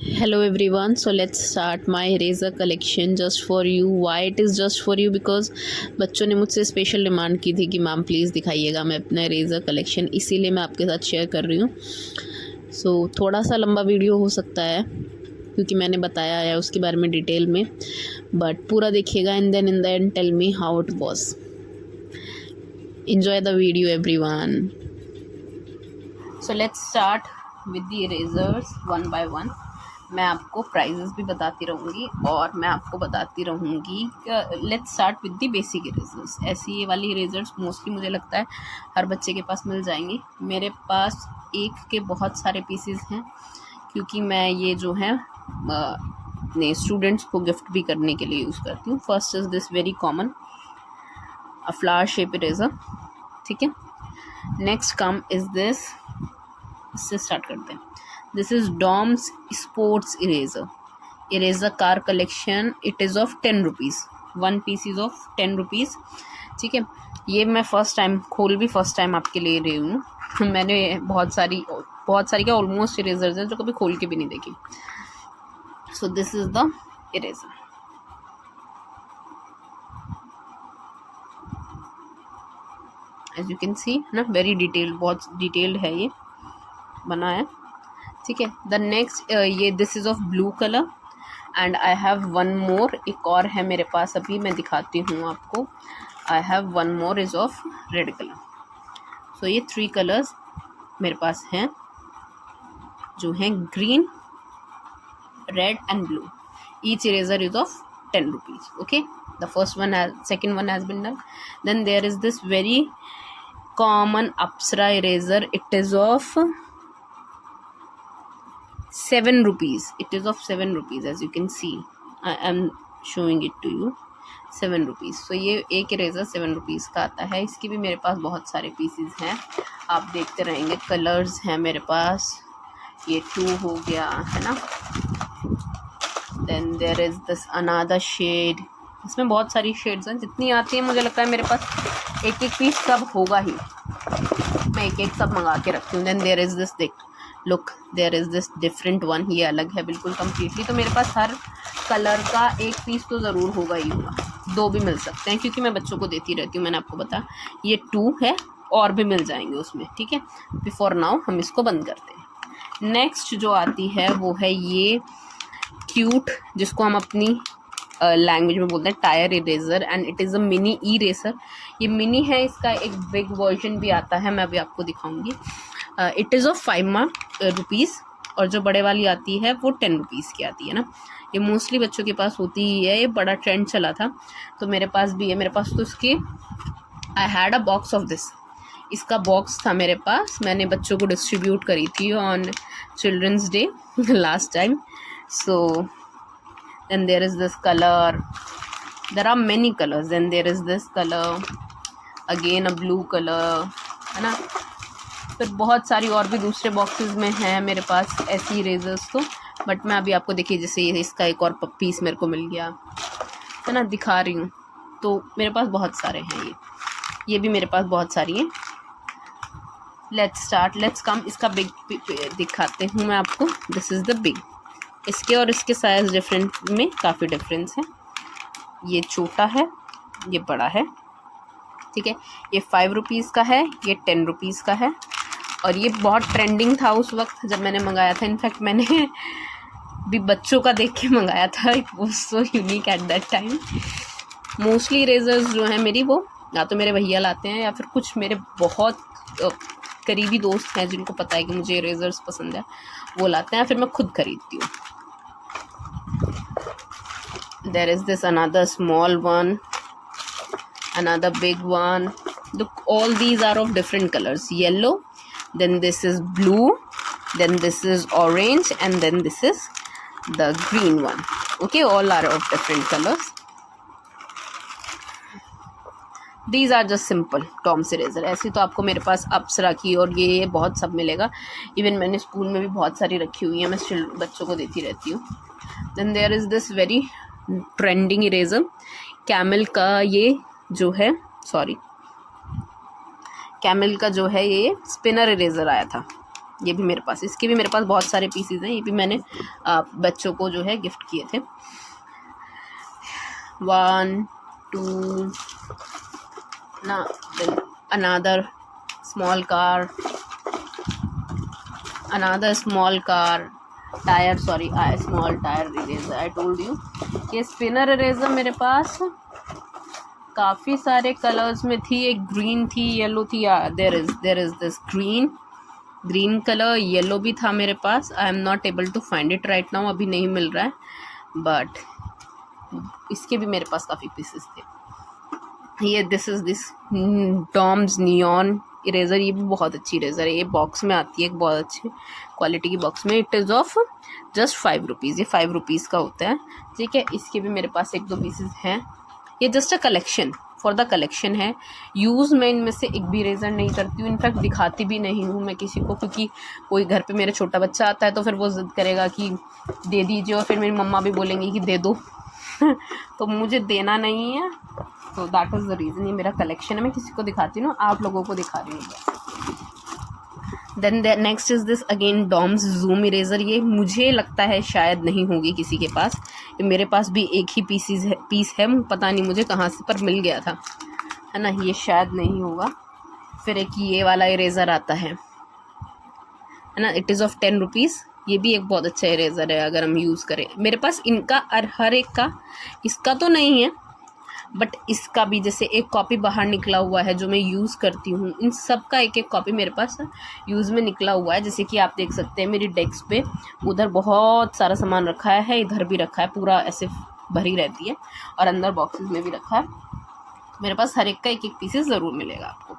Hello everyone, so let's start my eraser collection just for you. Why it is just for you? Because बच्चों ने मुझसे special demand की थी कि ma'am please दिखाइएगा मैं अपना इरेज़र कलेक्शन, इसीलिए मैं आपके साथ शेयर कर रही हूँ। सो थोड़ा सा लंबा वीडियो हो सकता है क्योंकि मैंने बताया है उसके बारे में डिटेल में, बट पूरा देखिएगा and then in the end tell me how it was. enjoy the video everyone. So let's start with the erasers one by one. मैं आपको प्राइजेस भी बताती रहूँगी और मैं आपको बताती रहूँगी कि let's start with the basic erasers. ऐसी ये वाली इरेजर्स मोस्टली मुझे लगता है हर बच्चे के पास मिल जाएंगी। मेरे पास एक के बहुत सारे पीसेस हैं क्योंकि मैं ये जो है अपने स्टूडेंट्स को गिफ्ट भी करने के लिए यूज़ करती हूँ। First is this very common a flower shape eraser, ठीक है। नेक्स्ट कम इज़ दिस, इससे स्टार्ट करते हैं। This is Doms sports eraser car collection. It is of 10 rupees, one piece is of 10 rupees, ठीक है। ये मैं फर्स्ट टाइम आपके ले रही हूँ। मैंने बहुत सारी क्या ऑलमोस्ट इरेजर्स हैं जो कभी खोल के भी नहीं देखी। So this is the eraser. As you can see ना, वेरी डिटेल्ड, बहुत डिटेल्ड है ये बना है, ठीक है। द नेक्स्ट ये this is of blue colour and I have one मोर, एक और है मेरे पास, अभी मैं दिखाती हूँ आपको। I have one more is of red colour. So ये 3 कलर्स मेरे पास हैं जो हैं green, red and blue. Each eraser is of 10 rupees, okay. The second one has been done. Then there is this very common Apsara eraser. It is of 7 rupees. It is of 7 rupees, as you can see. I am showing it to you. 7 rupees. So ये एक eraser 7 rupees का आता है। इसकी भी मेरे पास बहुत सारे पीसीज हैं, आप देखते रहेंगे। कलर्स हैं मेरे पास, ये 2 हो गया है ना। Then there is this another shade. इसमें बहुत सारी शेड्स हैं, जितनी आती हैं मुझे लगता है मेरे पास एक एक पीस सब होगा ही, मैं एक एक सब मंगा के रखती हूँ। Then there is this, look there is this different one, ये अलग है बिल्कुल कम्प्लीटली। तो मेरे पास हर कलर का एक पीस तो ज़रूर होगा ही होगा, 2 भी मिल सकते हैं क्योंकि मैं बच्चों को देती रहती हूँ। मैंने आपको बताया ये 2 है और भी मिल जाएंगे उसमें, ठीक है। बिफोर नाउ हम इसको बंद करते हैं। नेक्स्ट जो आती है वो है ये क्यूट, जिसको हम अपनी लैंग्वेज में बोलते हैं tyre eraser, and it is a mini eraser. ये मिनी है, इसका एक बिग वर्जन भी आता है, मैं अभी आपको दिखाऊंगी। इट इज़ ऑफ 5 रुपीज़ और जो बड़े वाली आती है वो 10 रुपीज़ की आती है ना। ये मोस्टली बच्चों के पास होती ही है, ये बड़ा ट्रेंड चला था तो मेरे पास भी है। मेरे पास तो इसकी I had a box of this, इसका बॉक्स था मेरे पास, मैंने बच्चों को डिस्ट्रीब्यूट करी थी on children's day last time. So then there is this color, there are many colors, then there is this color, again a blue color, है ना। फिर बहुत सारी और भी दूसरे बॉक्सेस में हैं मेरे पास ऐसी इरेजर्स तो, बट मैं अभी आपको देखिए जैसे इसका एक और पीस मेरे को मिल गया है ना, दिखा रही हूँ। तो मेरे पास बहुत सारे हैं, ये भी मेरे पास बहुत सारी हैं। लेट्स कम, इसका बिग दिखाते हूँ मैं आपको। दिस इज़ द बिग, इसके और इसके साइज़ डिफरेंट में काफ़ी डिफरेंस है। ये छोटा है, ये बड़ा है, ठीक है। ये 5 रुपीज़ का है, ये 10 रुपीज़ का है और ये बहुत ट्रेंडिंग था उस वक्त जब मैंने मंगाया था। इनफैक्ट मैंने भी बच्चों का देख के मंगाया था, it was so unique at that time. Mostly erasers जो हैं मेरी, वो या तो मेरे भैया लाते हैं या फिर कुछ मेरे बहुत करीबी दोस्त हैं जिनको पता है कि मुझे इरेजर्स पसंद है, वो लाते हैं, फिर मैं खुद खरीदती हूँ। There is this another small one, another big one. Look, all these are of different colors. Yellow, then this is blue, then this is orange, and then this is the green one. Okay, all are of different colors. These are just simple Tom's eraser. ऐसी तो आपको मेरे पास अप्सरा की और ये बहुत सब मिलेगा। इवन मैंने स्कूल में भी बहुत सारी रखी हुई है, मैं स्टिल बच्चों को देती रहती हूँ। Then there is this very trending eraser, camel का ये जो है, कैमल का जो है ये स्पिनर इरेजर आया था, ये भी मेरे पास, इसके भी मेरे पास बहुत सारे पीसीज हैं। ये भी मैंने बच्चों को जो है गिफ्ट किए थे। 1 2 ना, another small car, tyre, sorry, small tyre eraser, I told you. ये स्पिनर इरेजर मेरे पास काफ़ी सारे कलर्स में थी। एक ग्रीन थी, येलो थी, there is this green colour, yellow भी था मेरे पास। I am not able to find it right now, अभी नहीं मिल रहा है, बट इसके भी मेरे पास काफ़ी पीसेस थे। ये this is this Doms neon eraser, ये भी बहुत अच्छी इरेज़र है। ये बॉक्स में आती है, एक बहुत अच्छी क्वालिटी की बॉक्स में। It is of just 5 rupees, ये 5 रुपीज़ का होता है, ठीक है। इसके भी मेरे पास 1-2 पीसेस हैं। ये just a collection, for the collection है। यूज़ मैं इनमें से एक भी इरेज़र नहीं करती हूँ, इनफैक्ट दिखाती भी नहीं हूँ मैं किसी को, क्योंकि कोई घर पे मेरे छोटा बच्चा आता है तो फिर वो ज़िद करेगा कि दे दीजिए, और फिर मेरी मम्मा भी बोलेंगी कि दे दो तो मुझे देना नहीं है, तो दैट इज़ द रीज़न। ये मेरा कलेक्शन है, मैं किसी को दिखाती हूँ, आप लोगों को दिखा रही हूँ। Then next is this again Doms zoom eraser. ये मुझे लगता है शायद नहीं होगी किसी के पास, मेरे पास भी एक ही पीस है, पता नहीं मुझे कहाँ से पर मिल गया था, है ना। ये शायद नहीं होगा। फिर एक ये वाला इरेज़र आता है ना, इट इज़ ऑफ 10 रुपीज़। ये भी एक बहुत अच्छा इरेज़र है अगर हम यूज़ करें। मेरे पास इनका हर एक का, इसका तो नहीं है बट इसका भी, जैसे एक कॉपी बाहर निकला हुआ है जो मैं यूज़ करती हूँ, इन सब का एक कॉपी मेरे पास यूज़ में निकला हुआ है। जैसे कि आप देख सकते हैं मेरी डेस्क पे उधर बहुत सारा सामान रखा है, इधर भी रखा है, पूरा ऐसे भरी रहती है, और अंदर बॉक्सेस में भी रखा है। मेरे पास हर एक का एक पीसेस ज़रूर मिलेगा आपको।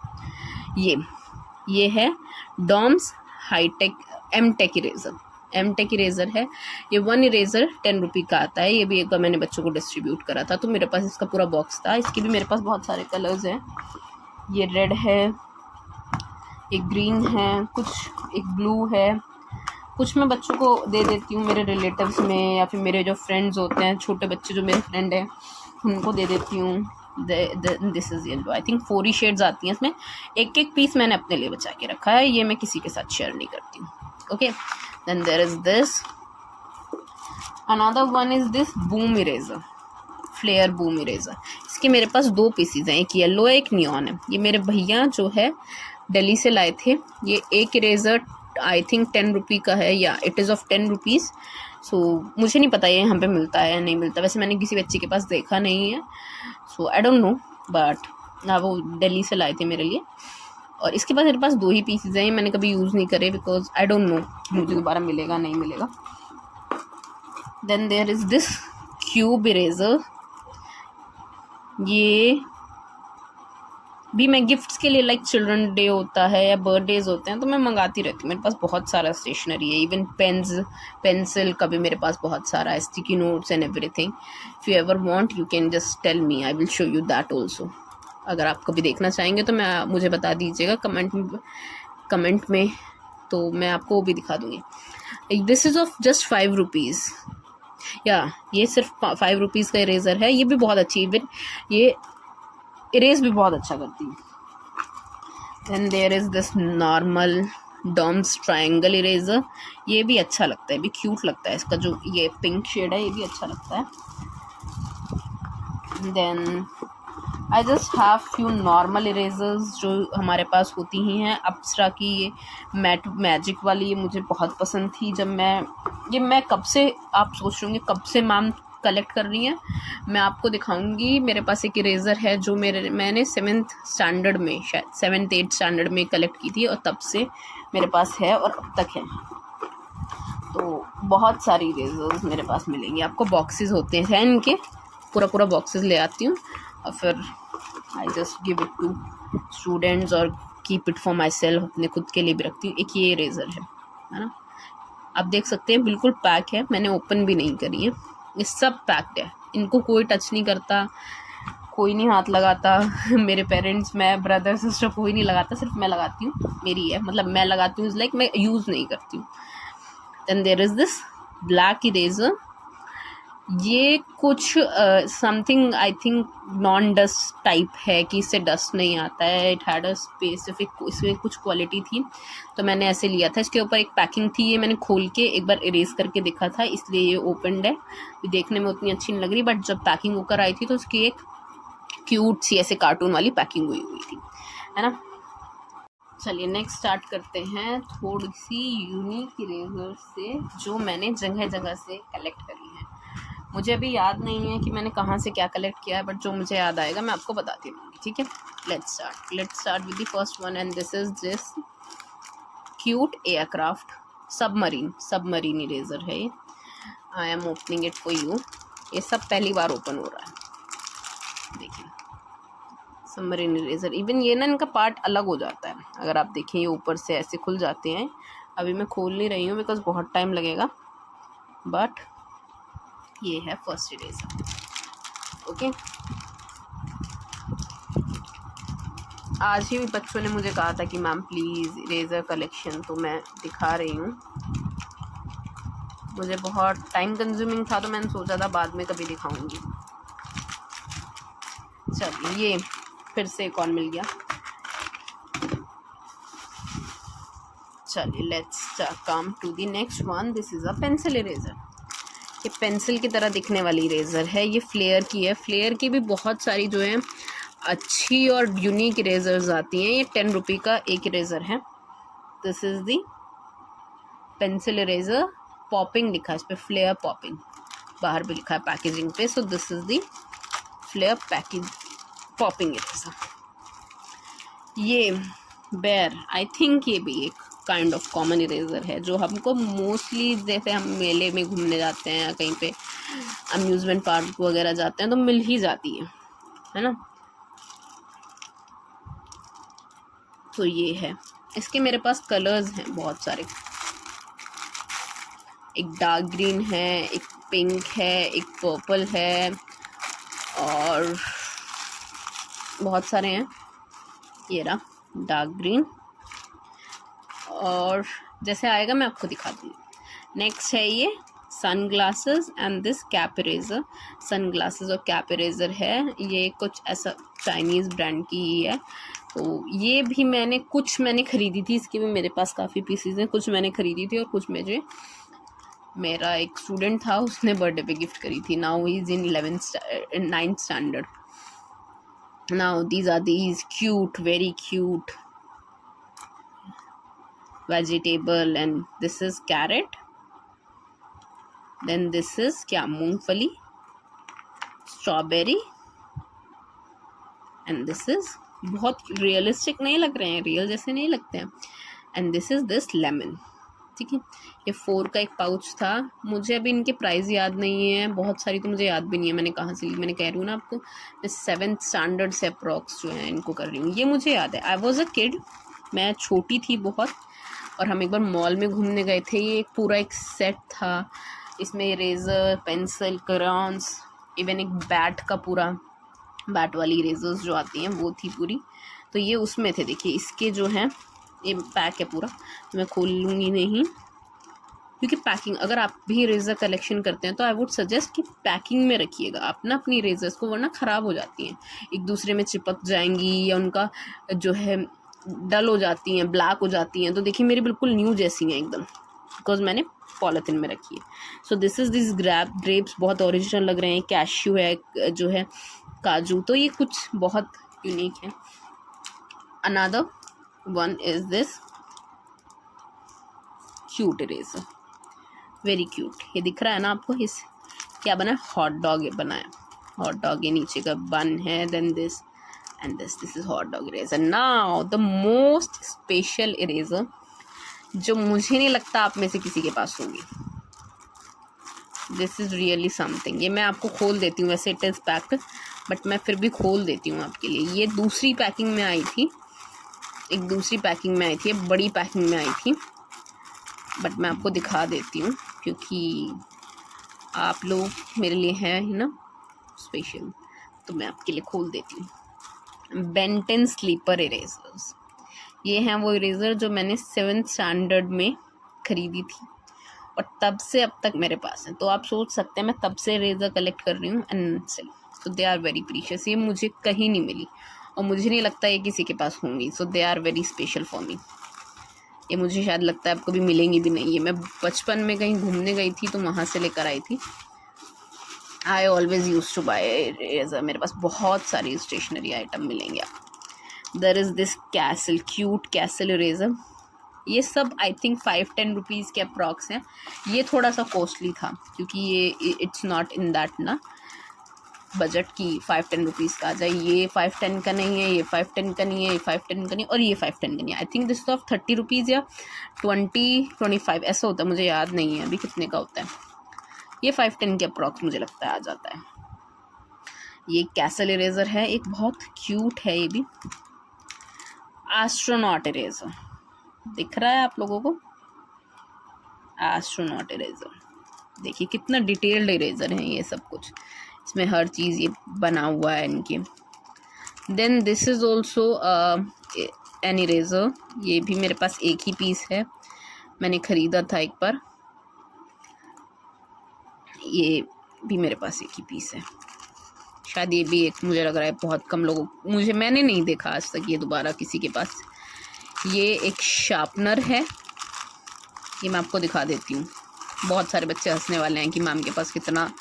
ये है डॉम्स हाईटेक एमटेक इरेज़र है। ये 1 इरेज़र 10 रुपये का आता है। ये भी एक बार मैंने बच्चों को डिस्ट्रीब्यूट करा था, तो मेरे पास इसका पूरा बॉक्स था। इसके भी मेरे पास बहुत सारे कलर्स हैं। ये रेड है, एक ग्रीन है, कुछ एक ब्लू है, कुछ मैं बच्चों को दे देती हूँ मेरे रिलेटिव्स में, या फिर मेरे जो फ्रेंड्स होते हैं, छोटे बच्चे जो मेरे फ्रेंड हैं, उनको दे देती हूँ। This is yellow, I think 4 he shades आती हैं इसमें। एक पीस मैंने अपने लिए बचा के रखा है, ये मैं किसी के साथ शेयर नहीं करती हूँ। Okay, then there is this, another one is this boom eraser, Flair boom eraser. इसके मेरे पास 2 पीसीज हैं, एक येलो है, एक नियॉन है। ये मेरे भैया जो है दिल्ली से लाए थे। ये एक इरेज़र आई थिंक 10 रुपये का है, या इट इज़ ऑफ 10 रुपीज़। सो मुझे नहीं पता ये यहाँ पे मिलता है या नहीं मिलता, वैसे मैंने किसी बच्चे के पास देखा नहीं है, सो आई डोंट नो, बट ना वो दिल्ली से लाए थे मेरे लिए। और इसके पास मेरे पास 2 ही पीसेज हैं, मैंने कभी यूज़ नहीं करे, बिकॉज आई डोंट नो मुझे दोबारा मिलेगा नहीं मिलेगा। Then there is this cube eraser. ये भी मैं गिफ्ट्स के लिए, लाइक चिल्ड्रन डे होता है या बर्थडेज होते हैं, तो मैं मंगाती रहती हूँ। मेरे पास बहुत सारा स्टेशनरी है, इवन पेंसिल का भी मेरे पास बहुत सारा है, sticky notes and everything. If you ever want you can just tell me, I will show you that also. अगर आप कभी देखना चाहेंगे तो मुझे बता दीजिएगा कमेंट में, तो मैं आपको वो भी दिखा दूँगी। This is of just 5 rupees, या ये सिर्फ 5 रुपीज़ का इरेज़र है। ये भी बहुत अच्छी, इवन ये इरेज भी बहुत अच्छा करती है। Then there is this normal Doms triangle eraser. ये भी अच्छा लगता है, भी क्यूट लगता है, इसका जो ये पिंक शेड है ये भी अच्छा लगता है। Then I just have few normal erasers जो हमारे पास होती ही हैं। अप्सरा की ये मैजिक वाली, ये मुझे बहुत पसंद थी। जब मैं कब से, आप सोच रहे होंगे कब से मैम कलेक्ट कर रही हैं, मैं आपको दिखाऊंगी। मेरे पास एक इरेज़र है जो मैंने 7th स्टैंडर्ड में, शायद 7th 8th स्टैंडर्ड में कलेक्ट की थी, और तब से मेरे पास है और अब तक है। तो बहुत सारी इरेज़र्स मेरे पास मिलेंगी आपको। बॉक्सेस होते हैं इनके, पूरा बॉक्सेस ले आती हूँ और फिर I just give it to students और keep it for myself, अपने खुद के लिए भी रखती हूँ। एक ये इरेज़र है ना, आप देख सकते हैं बिल्कुल पैक है, मैंने ओपन भी नहीं करी है, ये सब पैक्ड है। इनको कोई टच नहीं करता, कोई नहीं हाथ लगाता मेरे पेरेंट्स, मैं, ब्रदर, सिस्टर, कोई नहीं लगाता, सिर्फ मैं लगाती हूँ, मेरी है, मतलब मैं लगाती हूँ, इज़ लाइक मैं यूज़ नहीं करती हूँ। Then there is this black eraser. ये कुछ something I think non dust type है कि इससे डस्ट नहीं आता है। इट हैड अ स्पेसिफिक, इसमें कुछ क्वालिटी थी तो मैंने ऐसे लिया था। इसके ऊपर एक पैकिंग थी, ये मैंने खोल के एक बार इरेज करके देखा था, इसलिए ये ओपनड है। देखने में उतनी अच्छी नहीं लग रही, बट जब पैकिंग होकर आई थी तो उसकी एक क्यूट सी ऐसे कार्टून वाली पैकिंग हुई थी, है ना। चलिए नेक्स्ट स्टार्ट करते हैं थोड़ी सी यूनिक इरेजर से जो मैंने जगह जगह से कलेक्ट करी है। मुझे अभी याद नहीं है कि मैंने कहाँ से क्या कलेक्ट किया है, बट जो मुझे याद आएगा मैं आपको बताती रहूँगी, ठीक है। Let's start with the first one, and this is this cute aircraft submarine eraser है ये। आई am opening it for you. ये सब पहली बार ओपन हो रहा है, देखिए सबमरीन इरेजर। इवन ये ना इनका पार्ट अलग हो जाता है, अगर आप देखें ये ऊपर से ऐसे खुल जाते हैं। अभी मैं खोल नहीं रही हूँ बिकॉज बहुत टाइम लगेगा, बट ये है फर्स्ट इरेजर, ओके। आज ही बच्चों ने मुझे कहा था कि मैम प्लीज़ इरेजर कलेक्शन, तो मैं दिखा रही हूँ। मुझे बहुत टाइम कंज्यूमिंग था तो मैंने सोचा था बाद में कभी दिखाऊंगी। चलिए ये फिर से एक और मिल गया। चलिए let's come to the next one. This is a pencil eraser. ये पेंसिल की तरह दिखने वाली इरेज़र है, ये फ्लेयर की है। फ्लेयर की भी बहुत सारी जो है अच्छी और यूनिक इरेज़र्स आती हैं। ये 10 रुपये का एक इरेज़र है। This is the pencil eraser, popping लिखा है इस पर, फ्लेयर पॉपिंग, बाहर भी लिखा है पैकेजिंग पे। So this is the flair package popping eraser. ये बेयर, आई थिंक ये भी एक काइंड ऑफ कॉमन इरेज़र है जो हमको मोस्टली, जैसे हम मेले में घूमने जाते हैं या कहीं पे अम्यूज़मेंट पार्क वगैरह जाते हैं तो मिल ही जाती है ना। तो ये है, इसके मेरे पास कलर्स हैं बहुत सारे। एक डार्क ग्रीन है, एक पिंक है, एक पर्पल है, और बहुत सारे हैं। ये रहा डार्क ग्रीन, और जैसे आएगा मैं आपको दिखा दूँगी। नेक्स्ट है ये sunglasses and this cap eraser. Sunglasses और कैप इरेज़र है, ये कुछ ऐसा चाइनीज़ ब्रांड की ही है। तो ये भी मैंने ख़रीदी थी, इसके भी मेरे पास काफ़ी पीसीज हैं। कुछ मैंने ख़रीदी थी और कुछ मुझे मेरा एक स्टूडेंट था उसने बर्थडे पे गिफ्ट करी थी। Now he is in 9th standard. Now these are these cute, very cute vegetable, and this is carrot, then this is क्या मूंगफली, स्ट्रॉबेरी, and this is बहुत रियलिस्टिक नहीं लग रहे हैं, रियल जैसे नहीं लगते हैं, and this is this lemon, ठीक है। ये 4 का एक पाउच था। मुझे अभी इनके प्राइस याद नहीं है, बहुत सारी तो मुझे याद भी नहीं है मैंने कहाँ से ली। मैंने कह रही हूँ ना आपको, मैं 7th स्टैंडर्ड से अप्रॉक्स जो है इनको कर रही हूँ। ये मुझे याद है, आई वॉज अ किड, मैं छोटी थी बहुत, और हम एक बार मॉल में घूमने गए थे। ये पूरा एक सेट था, इसमें इरेज़र, पेंसिल, क्रेयॉन्स, इवन एक बैट का पूरा, बैट वाली इरेज़र्स जो आती हैं वो थी पूरी। तो ये उसमें थे। देखिए इसके जो हैं ये पैक है पूरा, तो मैं खोल लूँगी नहीं, क्योंकि पैकिंग, अगर आप भी इरेज़र कलेक्शन करते हैं तो आई वुड सजेस्ट कि पैकिंग में रखिएगा आप ना अपनी इरेज़र्स को, वरना ख़राब हो जाती हैं, एक दूसरे में चिपक जाएंगी या उनका जो है डल हो जाती हैं, ब्लैक हो जाती हैं। तो देखिए मेरी बिल्कुल न्यू जैसी हैं एकदम, बिकॉज मैंने पॉलिथीन में रखी है। सो दिस इज़ दिस ग्रेप्स बहुत ओरिजिनल लग रहे हैं। कैश्यू है जो है, काजू, तो ये कुछ बहुत यूनिक है। Another one is this cute eraser, very cute. ये दिख रहा है ना आपको, इस क्या बना है, हॉट डॉग बना है, हॉट डॉग, ये नीचे का बन है। Then this and this is hot dog eraser. Now the most special eraser जो मुझे नहीं लगता आप में से किसी के पास होगी। This is really something. ये मैं आपको खोल देती हूँ, वैसे इट इज़ पैक्ड, बट मैं फिर भी खोल देती हूँ आपके लिए। ये दूसरी पैकिंग में आई थी, एक दूसरी पैकिंग में आई थी, बड़ी पैकिंग में आई थी, बट मैं आपको दिखा देती हूँ क्योंकि आप लोग मेरे लिए हैं ना स्पेशल, तो मैं आपके लिए खोल देती हूँ। बेंटन स्लीपर इरेजर्स, ये हैं वो इरेज़र जो मैंने 7th स्टैंडर्ड में ख़रीदी थी, और तब से अब तक मेरे पास है। तो आप सोच सकते हैं मैं तब से इरेज़र कलेक्ट कर रही हूँ and still so they are very precious. ये मुझे कहीं नहीं मिली और मुझे नहीं लगता ये किसी के पास होंगी। So they are very special for me. ये मुझे शायद लगता है आपको भी मिलेंगी भी नहीं। ये मैं बचपन में कहीं घूमने गई थी तो वहाँ से लेकर आई थी। I always use to buy eraser. मेरे पास बहुत सारी स्टेशनरी आइटम मिलेंगे आपको। There is this castle, cute castle eraser. ये सब आई थिंक 5-10 रुपीज़ के अप्रॉक्स हैं। ये थोड़ा सा कॉस्टली था क्योंकि ये इट्स नॉट इन दैट ना बजट की 5-10 रुपीज़ का आ जाए। ये 5-10 का नहीं है, ये 5-10 का नहीं है, ये 5-10 का नहीं, और ये 5-10 का नहीं है। I think this of 30 rupees या 20-25 ऐसा होता है, मुझे याद नहीं है अभी कितने का होता है। ये 5-10 के अप्रॉक्स मुझे लगता है आ जाता है। ये कैसल इरेज़र है, एक बहुत क्यूट है ये भी। एस्ट्रोनॉट इरेज़र दिख रहा है आप लोगों को? एस्ट्रोनॉट इरेज़र देखिए कितना डिटेल्ड इरेज़र है ये सब कुछ। इसमें हर चीज़ ये बना हुआ है इनके। Then this is also an eraser. ये भी मेरे पास एक ही पीस है, मैंने ख़रीदा था एक बार। ये भी मेरे पास एक ही पीस है। शायद ये भी एक, मुझे लग रहा है बहुत कम लोगों, मैंने नहीं देखा आज तक ये दोबारा किसी के पास। ये एक शार्पनर है, ये मैं आपको दिखा देती हूँ। बहुत सारे बच्चे हंसने वाले हैं कि मैम के पास कितना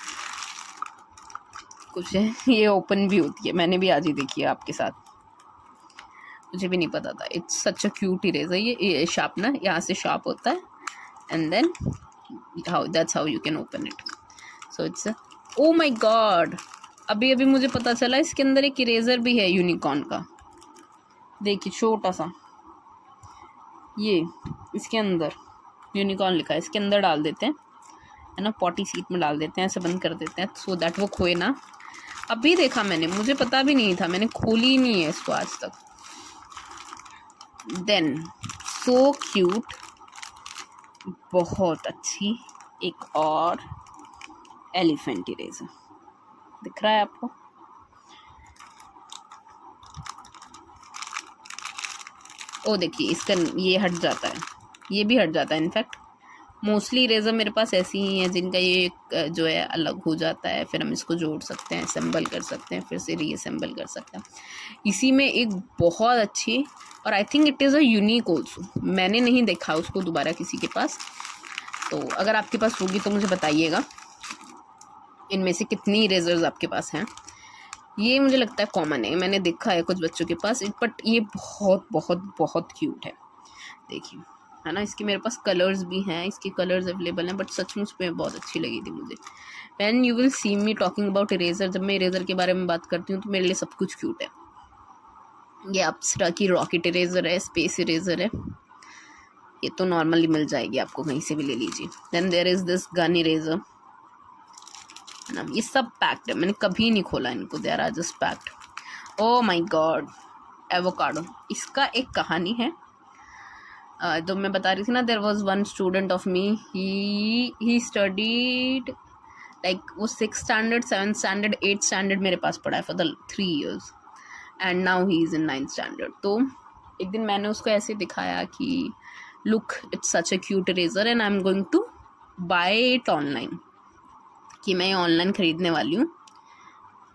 कुछ है। ये ओपन भी होती है, मैंने भी आज ही देखी है आपके साथ, मुझे भी नहीं पता था। It's such a cute eraser. ये शार्पनर यहाँ से शार्प होता है and then that's how you can open it. So it's oh my god, अभी अभी मुझे पता चला इसके अंदर एक इरेज़र भी है यूनिकॉर्न का। देखिए छोटा सा, ये इसके अंदर यूनिकॉर्न लिखा है, इसके अंदर डाल देते हैं है ना, पॉटी सीट में डाल देते हैं, ऐसे बंद कर देते हैं सो दैट वो खोए ना। अभी देखा मैंने, मुझे पता भी नहीं था, मैंने खोली ही नहीं है इसको आज तक। देन सो क्यूट, बहुत अच्छी एक और एलिफेंट इरेज़र दिख रहा है आपको? ओ देखिए इसका ये हट जाता है, ये भी हट जाता है। इनफैक्ट मोस्टली इरेज़र मेरे पास ऐसी ही हैं जिनका ये जो है अलग हो जाता है, फिर हम इसको जोड़ सकते हैं, असेंबल कर सकते हैं, फिर से रीअसेंबल कर सकते हैं। इसी में एक बहुत अच्छी, और I think it is a unique also, मैंने नहीं देखा उसको दोबारा किसी के पास। तो अगर आपके पास होगी तो मुझे बताइएगा इनमें से कितनी इरेज़र्स आपके पास हैं। ये मुझे लगता है कॉमन है, मैंने देखा है कुछ बच्चों के पास, बट ये बहुत बहुत बहुत क्यूट है। देखिए है ना, इसके मेरे पास कलर्स भी हैं, इसके कलर्स अवेलेबल हैं, बट सचमुच में बहुत अच्छी लगी थी मुझे। When you will see me talking about eraser, जब मैं इरेज़र के बारे में बात करती हूँ तो मेरे लिए सब कुछ क्यूट है। ये अप्सरा की रॉकेट इरेज़र है, स्पेस इरेज़र है, ये तो नॉर्मली मिल जाएगी आपको, कहीं से भी ले लीजिए। Then there is this gun eraser ना, ये सब पैक्ड है, मैंने कभी नहीं खोला इनको, they are just packed. Oh my god, avocado. इसका एक कहानी है, जो मैं बता रही थी ना, there was one student of me, he studied like वो 6th standard 7th standard 8th standard मेरे पास पढ़ा है for the 3 years and now he is in 9th standard. तो एक दिन मैंने उसको ऐसे दिखाया कि look it's such a cute eraser and I am going to buy it online, कि मैं ऑनलाइन ख़रीदने वाली हूँ।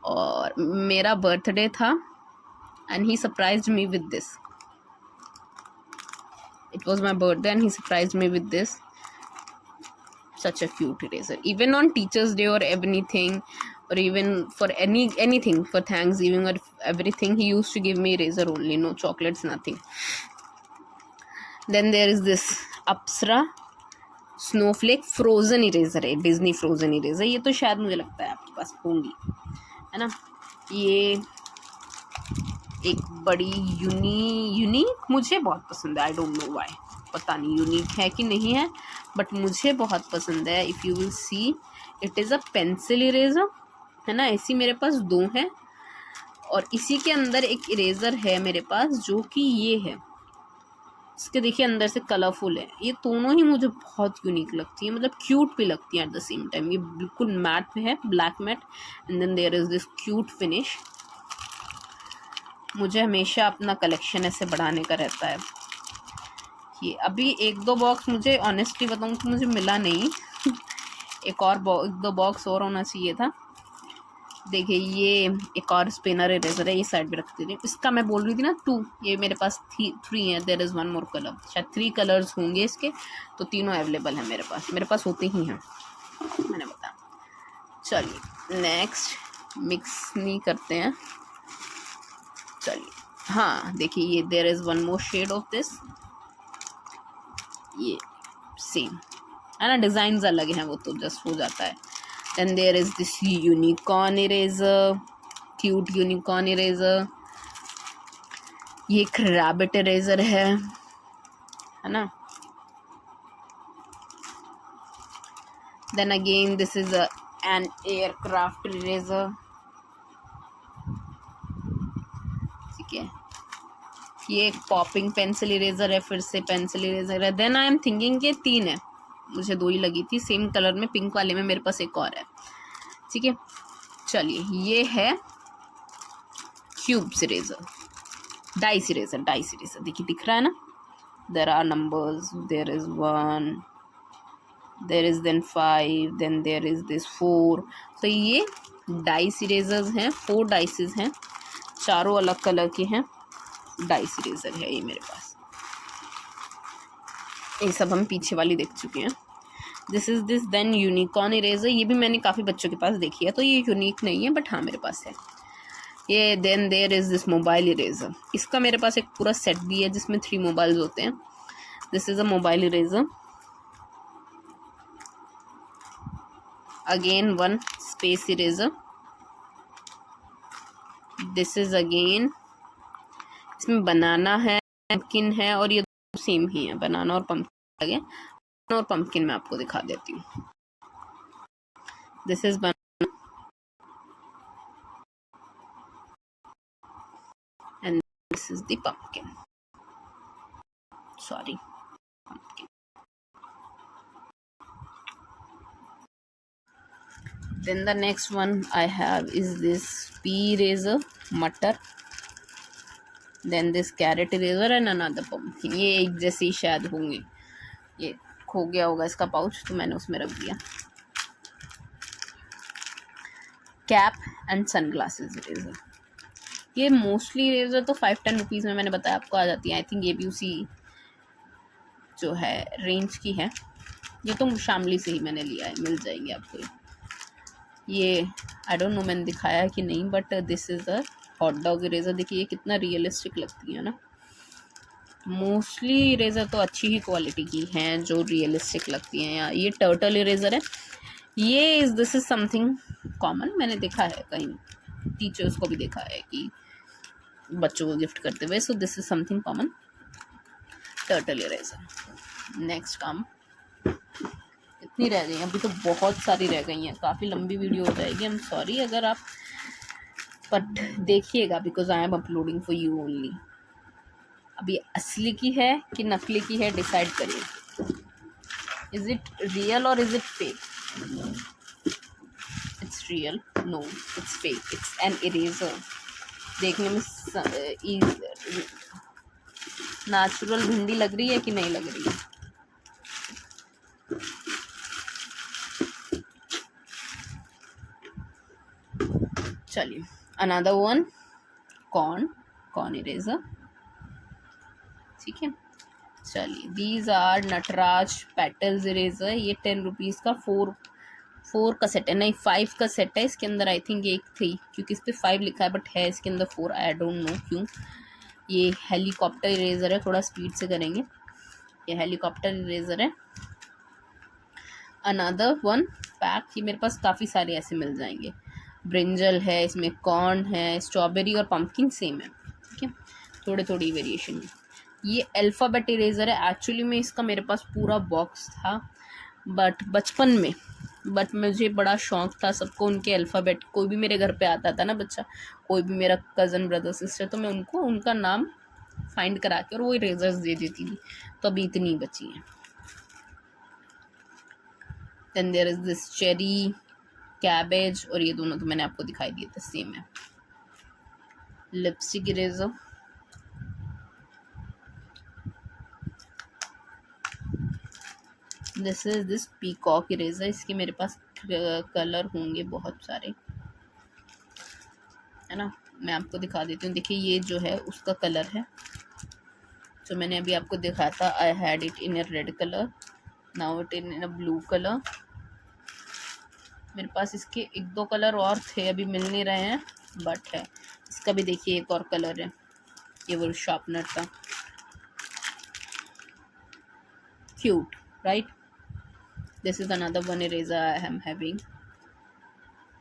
और मेरा बर्थडे था and he surprised me with this. It was my birthday and he surprised me with this, such a cute eraser. Even on Teachers Day or anything, or even for anything, for Thanksgiving or everything, he used to give me eraser only, no chocolates, nothing. Then there is this Apsara Snowflake frozen eraser है, Disney frozen eraser. ये तो शायद मुझे लगता है आपके पास होंगी, है ना। ये एक बड़ी यूनिक मुझे बहुत पसंद है, आई डोंट नो व्हाई, पता नहीं यूनिक है कि नहीं है, बट मुझे बहुत पसंद है। If you will see, it is a pencil eraser, है ना। ऐसी मेरे पास 2 हैं, और इसी के अंदर एक इरेज़र है मेरे पास जो कि ये है, इसके देखिए अंदर से कलरफुल है। ये दोनों ही मुझे बहुत यूनिक लगती है, मतलब क्यूट भी लगती है एट द सेम टाइम। ये बिल्कुल मैट पे है, black matte, and then there is this cute finish. मुझे हमेशा अपना कलेक्शन ऐसे बढ़ाने का रहता है, ये अभी एक दो बॉक्स मुझे ऑनेस्टली बताऊँ तो मुझे मिला नहीं एक दो बॉक्स और होना चाहिए था। देखिए ये एक और स्पिनर इरेजर है, ये साइड पे रख देती हूँ। इसका मैं बोल रही थी ना 2, ये मेरे पास 3 है। देयर इज़ 1 मोर कलर, शायद 3 कलर्स होंगे इसके, तो तीनों अवेलेबल है मेरे पास होते ही हैं, मैंने बताया। चलिए नेक्स्ट मिक्स नहीं करते हैं। चलिए हाँ देखिए ये there is 1 more shade of this, ये सेम है ना, डिज़ाइंस अलग हैं वो तो जस्ट हो जाता है। Then there is this unicorn eraser, cute unicorn eraser. ये एक रैबिट इरेजर है ना। Then again this is an aircraft eraser, ठीक है। ये एक पॉपिंग पेंसिल इरेजर है, फिर से पेंसिल इरेजर है। देन आई एम थिंकिंग ये 3 है, मुझे 2 ही लगी थी सेम कलर में, पिंक वाले में मेरे पास एक और है, ठीक है। चलिए ये है क्यूब्स इरेजर, डाइस इरेजर, देखिए दिख रहा है ना, there are numbers, there is 1, there is then 5, then there is this 4। तो ये डाइस इरेजर्स हैं, 4 डाइसेस हैं, चारों अलग कलर के हैं। डाइस इरेजर है ये मेरे पास, ये सब हम पीछे वाली देख चुके हैं। This is this then unicorn eraser, ये भी मैंने काफ़ी बच्चों के पास देखी है, तो ये यूनिक नहीं है बट हाँ मेरे पास है ये। Then there is this mobile eraser, इसका मेरे पास एक पूरा सेट भी है जिसमें 3 मोबाइल्स होते हैं। This is a mobile eraser. Again 1 space eraser. This is again, इसमें बनाना है, पम्पकिन है, और ये सेम ही है, बनाना और पम्पकिन लगे, और पम्पकिन मैं आपको दिखा देती हूँ। This is banana and this is the pumpkin, sorry pumpkin. Then the next one I have is this pea eraser, मटर, then this carrot eraser and another pumpkin। ये एक जैसे ही शायद होंगे, ये खो गया होगा इसका पाउच तो मैंने उसमें रख दिया। कैप एंड सनग्लासेस इरेजर, ये मोस्टली इरेजर तो 5-10 रुपीज़ में मैंने बताया आपको आ जाती है। आई थिंक ये भी उसी जो है रेंज की है, ये तो शामली से ही मैंने लिया है, मिल जाएंगे आपको। ये आई डोंट नो मैंने दिखाया है कि नहीं, but this is a hot dog eraser. देखिए ये कितना रियलिस्टिक लगती है ना, मोस्टली इरेजर तो अच्छी ही क्वालिटी की हैं जो रियलिस्टिक लगती हैं। या ये टर्टल इरेजर है, ये दिस इज़ समथिंग कॉमन, मैंने देखा है कहीं टीचर्स को भी देखा है कि बच्चों को गिफ्ट करते हुए। So this is something common, turtle eraser. Next काम, इतनी रह गई, अभी तो बहुत सारी रह गई हैं, काफ़ी लंबी वीडियो हो जाएगी। आई एम सॉरी अगर आप, बट देखिएगा because I am uploading for you only. अभी असली की है कि नकली की है डिसाइड करिए। इज इट रियल और is it fake? It's real, no it's fake, it's an eraser. देखने में नेचुरल भिंडी लग रही है कि नहीं लग रही है? चलिए अनदर वन, कॉर्न इरेजर, ठीक है। चलिए these are Nataraj petals eraser, ये 10 रुपीज़ का 4 का सेट है, नहीं 5 का सेट है। इसके अंदर आई थिंक एक थी क्योंकि इस पर 5 लिखा है बट है इसके अंदर 4, आई डोंट नो क्यों। ये हेलीकॉप्टर इरेजर है, थोड़ा स्पीड से करेंगे। ये हेलीकॉप्टर इरेजर है। अनदर वन पैक, ये मेरे पास काफ़ी सारे ऐसे मिल जाएंगे। ब्रिंजल है, इसमें कॉर्न है, स्ट्रॉबेरी और पम्पकिन सेम है, ठीक है, थोड़े थोड़ी वेरिएशन है। ये अल्फ़ाबेट इरेजर है, एक्चुअली में इसका मेरे पास पूरा बॉक्स था बट बचपन में, बट मुझे बड़ा शौक था सबको उनके अल्फ़ाबेट, कोई भी मेरे घर पे आता था ना बच्चा, कोई भी मेरा कज़न ब्रदर सिस्टर, तो मैं उनको उनका नाम फाइंड करा के और वो इरेजर्स दे देती थी, तो अभी इतनी बची हैं। Then there is this cherry, cabbage, और ये दोनों तो मैंने आपको दिखाई दिए थे, सेम है। Lipstick eraser, this is this peacock eraser. इसके मेरे पास कलर होंगे बहुत सारे, है ना। मैं आपको दिखा देती हूँ। देखिए ये जो है उसका कलर है जो मैंने अभी आपको दिखाया था। I had it in a red colour, now it in a blue colour. मेरे पास इसके एक दो कलर और थे, अभी मिल नहीं रहे हैं, बट है। इसका भी देखिए एक और कलर है, ये वो शार्पनर का। Cute right. This is another one eraser I am having.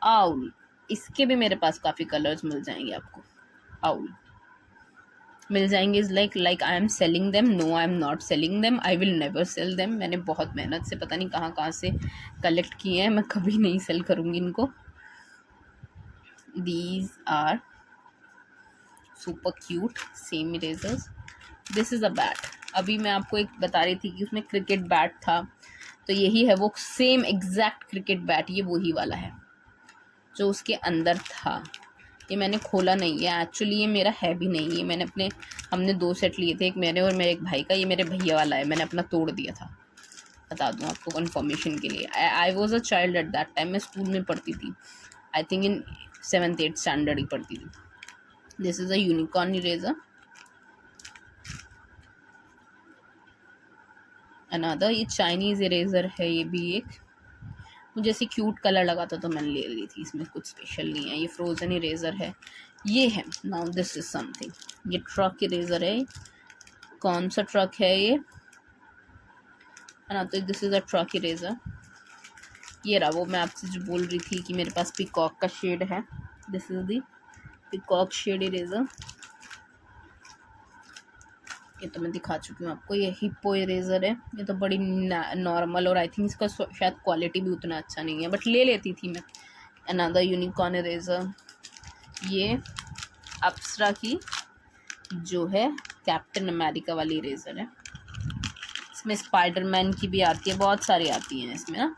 Owl, इसके भी मेरे पास काफ़ी कलर्स मिल जाएंगे आपको। आउल मिल जाएंगे। Is like I am selling them, no I am not selling them, I will never sell them. मैंने बहुत मेहनत से पता नहीं कहाँ कहाँ से कलेक्ट किए हैं, मैं कभी नहीं सेल करूँगी इनको। These are super cute same erasers. This is a bat. अभी मैं आपको एक बता रही थी कि उसमें क्रिकेट बैट था, तो यही है वो सेम एग्जैक्ट क्रिकेट बैट। ये वही वाला है जो उसके अंदर था। ये मैंने खोला नहीं है एक्चुअली, ये मेरा है भी नहीं। ये मैंने अपने, हमने 2 सेट लिए थे, एक मेरे और मेरे एक भाई का। ये मेरे भैया वाला है, मैंने अपना तोड़ दिया था। बता दूं आपको कन्फर्मेशन के लिए। I was a child at that time. मैं स्कूल में पढ़ती थी, I think in 7th-8th standard ही पढ़ती थी। This is a unicorn eraser. Another ये चाइनीज़ इरेजर है। ये भी एक मुझे ऐसे क्यूट कलर लगा था तो मैंने ले ली थी। इसमें कुछ स्पेशल नहीं है। ये फ्रोज़न इरेज़र है। ये है नाउ दिस इज समथिंग। ये ट्रक इरेज़र है। कौन सा ट्रक है ये, है ना। तो this is a truck eraser. ये रहा वो मैं आपसे जो बोल रही थी कि मेरे पास पिकॉक का शेड है। This is the peacock shade eraser. ये तो मैं दिखा चुकी हूँ आपको। ये हिप्पो इरेज़र है। ये तो बड़ी नॉर्मल, और आई थिंक इसका शायद क्वालिटी भी उतना अच्छा नहीं है, बट ले लेती थी मैं। Another unicorn eraser. ये अप्सरा की जो है कैप्टन अमेरिका वाली इरेज़र है। इसमें स्पाइडरमैन की भी आती है, बहुत सारी आती हैं इसमें ना।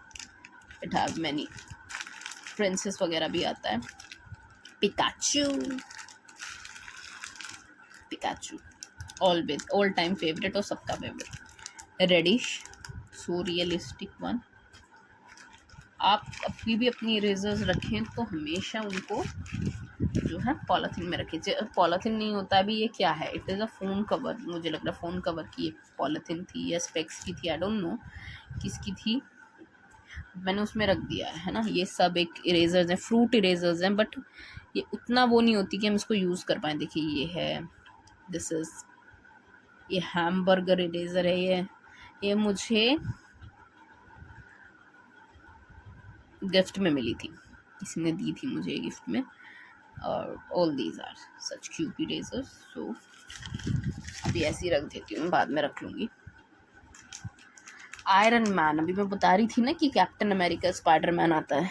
इट हैव मैनी, प्रिंसेस वगैरह भी आता है। Pikachu, Pikachu always all time favourite और सबका favourite. Radish, so realistic one. आप अभी भी अपनी इरेजर्स रखें तो हमेशा उनको जो है पॉलीथीन में रखें। पॉलीथीन नहीं होता भी, ये क्या है, it is a phone cover. मुझे लग रहा है फ़ोन कवर की पॉलीथीन थी या स्पेक्स की थी, आई डोंट नो किसकी थी। मैंने उसमें रख दिया है ना। ये सब एक इरेजर्स हैं, फ्रूट इरेजर्स हैं, बट ये उतना वो नहीं होती कि हम इसको यूज़ कर पाएँ। देखिए ये है, दिस इज़, ये हैमबर्गर इरेजर है। ये मुझे गिफ्ट में मिली थी, किसी ने दी थी मुझे गिफ्ट में। और all these are such cute erasers. So अभी ऐसे ही रख देती हूँ, बाद में रख लूँगी। आयरन मैन, अभी मैं बता रही थी ना कि कैप्टन अमेरिका, स्पाइडरमैन आता है।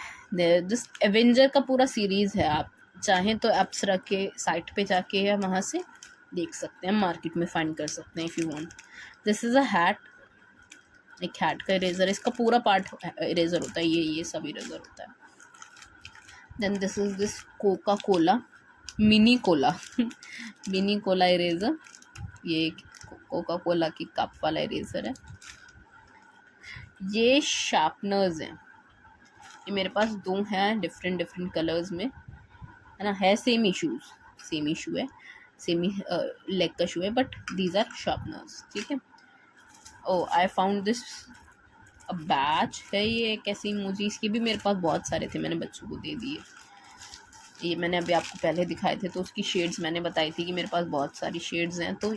जिस एवेंजर का पूरा सीरीज़ है, आप चाहें तो अप्सरा के साइट पे जाके या वहाँ से देख सकते हैं, मार्केट में फाइंड कर सकते हैं if you want. This is a hat, एक हैट का इरेजर। इसका पूरा पार्ट इरेजर होता है, ये सब इरेजर होता है। Then this is this Coca Cola mini cola mini cola eraser. ये कोका कोला की कप वाला इरेजर है। ये शार्पनर्स हैं। ये मेरे पास 2 हैं डिफरेंट कलर्स में, है ना। है सेम इशू है, सेम ही लेग का शू है, बट दीज आर शार्पनर्स, ठीक है। Oh I found this a batch है। ये कैसी मुझे, इसके भी मेरे पास बहुत सारे थे, मैंने बच्चों को दे दिए। ये मैंने अभी आपको पहले दिखाए थे, तो उसकी शेड्स मैंने बताई थी कि मेरे पास बहुत सारी शेड्स हैं, तो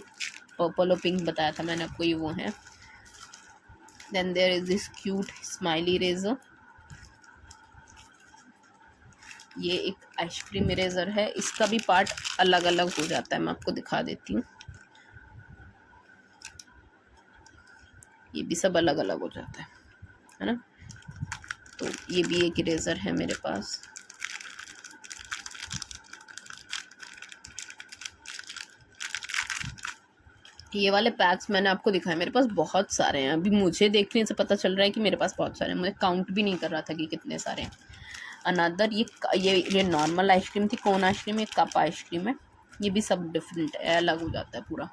पर्पल और पिंक बताया था मैंने आपको, ये वो हैं। Then there is this cute smiley eraser. ये एक आइसक्रीम इरेजर है। इसका भी पार्ट अलग अलग हो जाता है, मैं आपको दिखा देती हूँ। ये भी सब अलग अलग हो जाता है ना। तो ये भी एक इरेजर है मेरे पास। ये वाले पैक्स मैंने आपको दिखाए, मेरे पास बहुत सारे हैं। अभी मुझे देखने से पता चल रहा है कि मेरे पास बहुत सारे हैं, मुझे काउंट भी नहीं कर रहा था कि कितने सारे हैं। अनदर ये नॉर्मल आइसक्रीम थी, कोन आइसक्रीम, ये कप आइसक्रीम है। ये भी सब डिफरेंट है, अलग हो जाता है पूरा।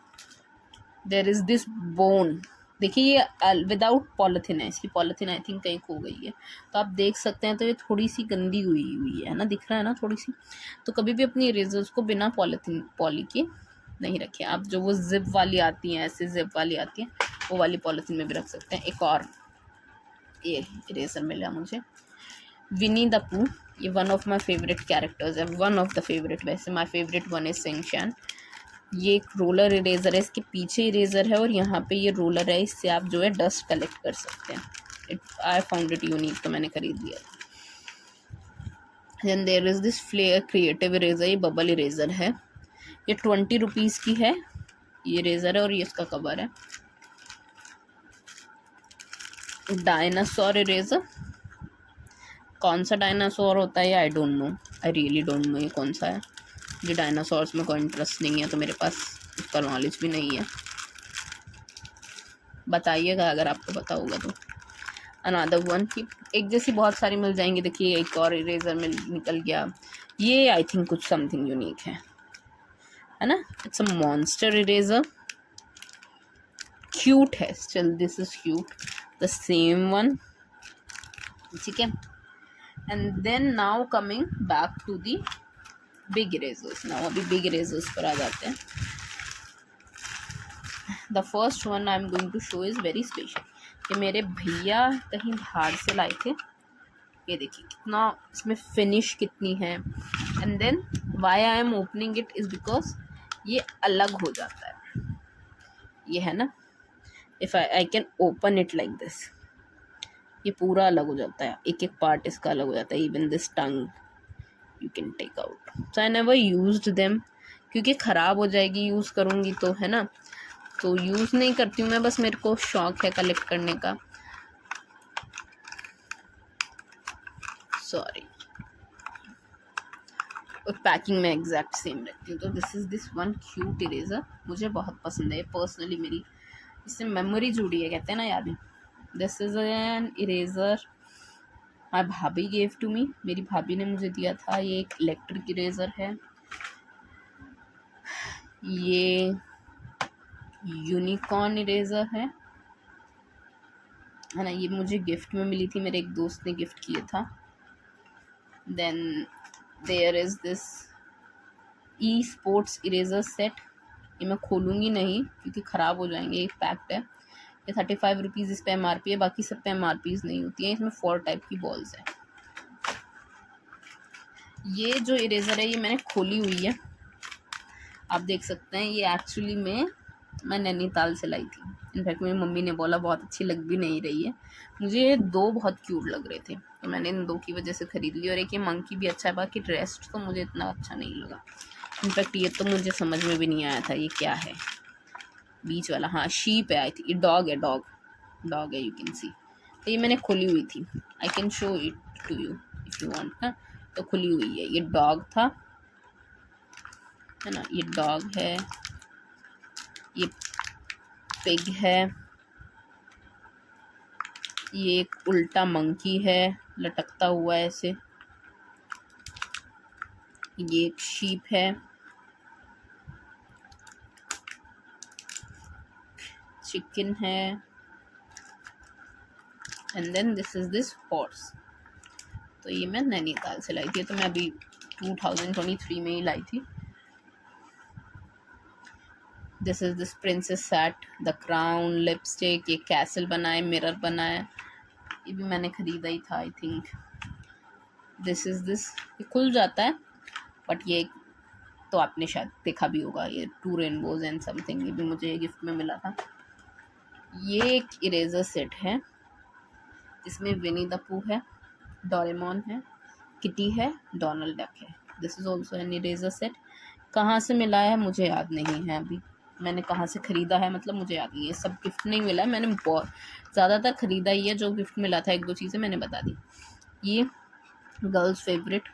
देयर इज दिस बोन, देखिए ये विदाउट पॉलिथीन है, इसकी पॉलिथीन आई थिंक कहीं खो गई है, तो आप देख सकते हैं। तो ये थोड़ी सी गंदी हुई हुई है ना, दिख रहा है ना थोड़ी सी। तो कभी भी अपनी इरेजर्स को बिना पॉली के नहीं रखें आप। जो वो जिप वाली आती हैं, ऐसे जिप वाली आती हैं, वो वाली पॉलिथीन में भी रख सकते हैं। एक और ये इरेजर मिला मुझे, विनी द पू। ये one of my favourite characters है, वन ऑफ द फेवरेट। वैसे my favourite one is Shinchan. ये एक रोलर इरेजर है, इसके पीछे इरेजर है और यहाँ पे ये रोलर है, इससे आप जो है डस्ट कलेक्ट कर सकते हैं। आई फाउंड इट यूनिक, तो मैंने खरीद लिया। Then there is this flair creative eraser. ये बबल इरेजर है, ये 20 रुपीज़ की है ये इरेजर है, और ये इसका कवर है। डायनासोर इरेजर, कौन सा डायनासोर होता है ये I don't know, I really don't know ये कौन सा है। मुझे डायनासोर्स में कोई इंटरेस्ट नहीं है, तो मेरे पास उसका नॉलेज भी नहीं है। बताइएगा अगर आपको पता होगा तो। अनदर वन की एक जैसी बहुत सारी मिल जाएंगी। देखिए एक और इरेजर में निकल गया, ये आई थिंक कुछ समथिंग यूनिक है ना। It's a monster eraser, cute है still, this is cute, the same one, ठीक है। And then now coming back to the big erasers. Now अभी बिग इरेजर्स पर आ जाते हैं। The first one I am going to show is very special. ये मेरे भैया कहीं बाहर से लाए थे। ये देखिए कितना इसमें फिनिश कितनी है। And then why I am opening it is because ये अलग हो जाता है। ये है ना, if I can open it like this, ये पूरा अलग हो जाता है, एक एक पार्ट इसका अलग हो जाता है। Even this tongue you can take out. So I never used them, क्योंकि ख़राब हो जाएगी यूज़ करूँगी तो, है ना। तो यूज़ नहीं करती हूँ मैं, बस मेरे को शौक है कलेक्ट करने का। सॉरी, और पैकिंग में एग्जैक्ट सेम रखती हूँ। तो this is this one cute eraser, मुझे बहुत पसंद है पर्सनली, मेरी इससे मेमोरी जुड़ी है, कहते हैं ना यार। दिस इज़ एन इरेजर माई भाभी गेव टू मी, मेरी भाभी ने मुझे दिया था। ये एक इलेक्ट्रिक इरेजर है, ये यूनिकॉर्न इरेजर है ना। ये मुझे गिफ्ट में मिली थी, मेरे एक दोस्त ने गिफ्ट किया था। Then there is this e sports eraser set. ये मैं खोलूँगी नहीं क्योंकि ख़राब हो जाएंगे, एक पैक्ड है। ये 35 रुपीज़ इस पे MRP है, बाकी सब पे MRPs नहीं होती हैं। इसमें 4 टाइप की बॉल्स है। ये जो इरेज़र है ये मैंने खोली हुई है, आप देख सकते हैं। ये एक्चुअली में मैं नैनीताल से लाई थी। इनफैक्ट मेरी मम्मी ने बोला बहुत अच्छी लग भी नहीं रही है। मुझे ये 2 बहुत क्यूट लग रहे थे, तो मैंने इन 2 की वजह से ख़रीद ली। और एक ये मंकी भी अच्छा है, बाकी रेस्ट तो मुझे इतना अच्छा नहीं लगा। इनफैक्ट ये तो मुझे समझ में भी नहीं आया था ये क्या है, बीच वाला। हाँ शीप है आई थिंक, ये डॉग है, डॉग है, यू कैन सी। तो ये मैंने खुली हुई थी, I can show it to you if you want ना। तो खुली हुई है, ये डॉग था, है ना। ये डॉग है, ये पिग है, ये एक उल्टा मंकी है लटकता हुआ ऐसे, ये एक शीप है, चिकन है, and then this is this horse. तो ये मैं नैनीताल से लाई थी, तो मैं अभी 2023 में ही लाई थी। This is this princess set, the crown, lipstick, ये कैसल बनाए, मिरर बनाए, ये भी मैंने खरीदा ही था I think. This is this, ये खुल जाता है बट ये तो आपने शायद देखा भी होगा, ये 2 रेनबोज एंड समथिंग, ये भी मुझे गिफ्ट में मिला था। ये एक इरेजर सेट है जिसमें विनी द पू है, डोरेमोन है, किटी है, डोनाल्ड डक है। This is also an eraser set. कहाँ से मिला है मुझे याद नहीं है अभी, मैंने कहाँ से ख़रीदा है मतलब मुझे याद नहीं है। सब गिफ्ट नहीं मिला है, मैंने बहुत ज़्यादातर ख़रीदा ही है। जो गिफ्ट मिला था 1-2 चीज़ें मैंने बता दी। ये गर्ल्स फेवरेट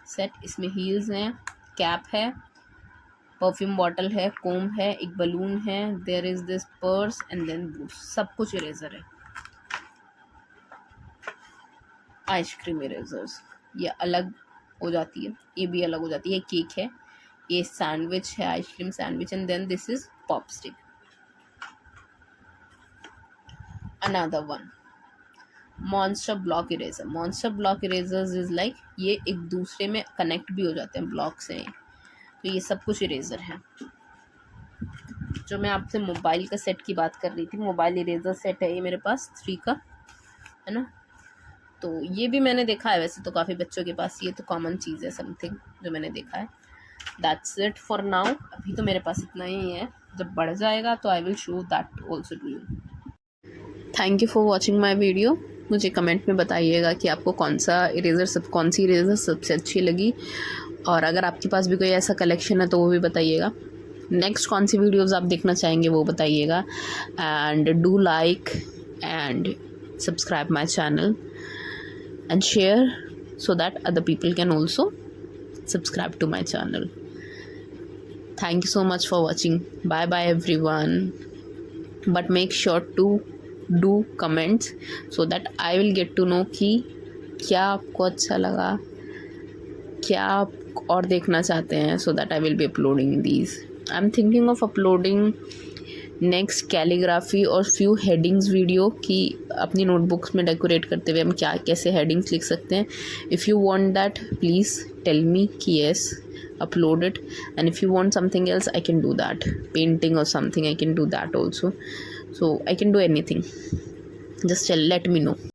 सेट, इसमें हील्स हैं, कैप है, परफ्यूम बॉटल है, कोम है, एक बलून है, there is this purse and then boots, सब कुछ इरेजर है। आइसक्रीम इरेजर्स, ये अलग हो जाती है, ये भी अलग हो जाती है। केक है, ये सैंडविच है, ice cream sandwich, and then this is pop stick. another one, monster block eraser. Monster block erasers is like ये एक दूसरे में कनेक्ट भी हो जाते हैं ब्लॉक से. तो ये सब कुछ इरेज़र हैं. जो मैं आपसे मोबाइल का सेट की बात कर रही थी, मोबाइल इरेज़र सेट है ये मेरे पास 3 का, है ना. तो ये भी मैंने देखा है, वैसे तो काफ़ी बच्चों के पास ये तो कॉमन चीज़ है, समथिंग जो मैंने देखा है. That's it for now. अभी तो मेरे पास इतना ही है, जब बढ़ जाएगा तो I will show that also to you. Thank you for watching my video. मुझे कमेंट में बताइएगा कि आपको कौन सी इरेज़र सबसे अच्छी लगी, और अगर आपके पास भी कोई ऐसा कलेक्शन है तो वो भी बताइएगा. नेक्स्ट कौन सी वीडियोज़ आप देखना चाहेंगे वो बताइएगा. And do like and subscribe my channel and share so that other people can also subscribe to my channel. Thank you so much for watching. Bye bye everyone. But make sure to do comments so that I will get to know कि क्या आपको अच्छा लगा, क्या आप और देखना चाहते हैं, so that I will be uploading these. I'm thinking of uploading next calligraphy और फ्यू हेडिंग्स वीडियो कि अपनी नोटबुक्स में डेकोरेट करते हुए हम क्या कैसे हेडिंग्स लिख सकते हैं. If you want that please tell me कि yes upload it. And if you want something else I can do that, painting और something I can do that also. So I can do anything, just let me no.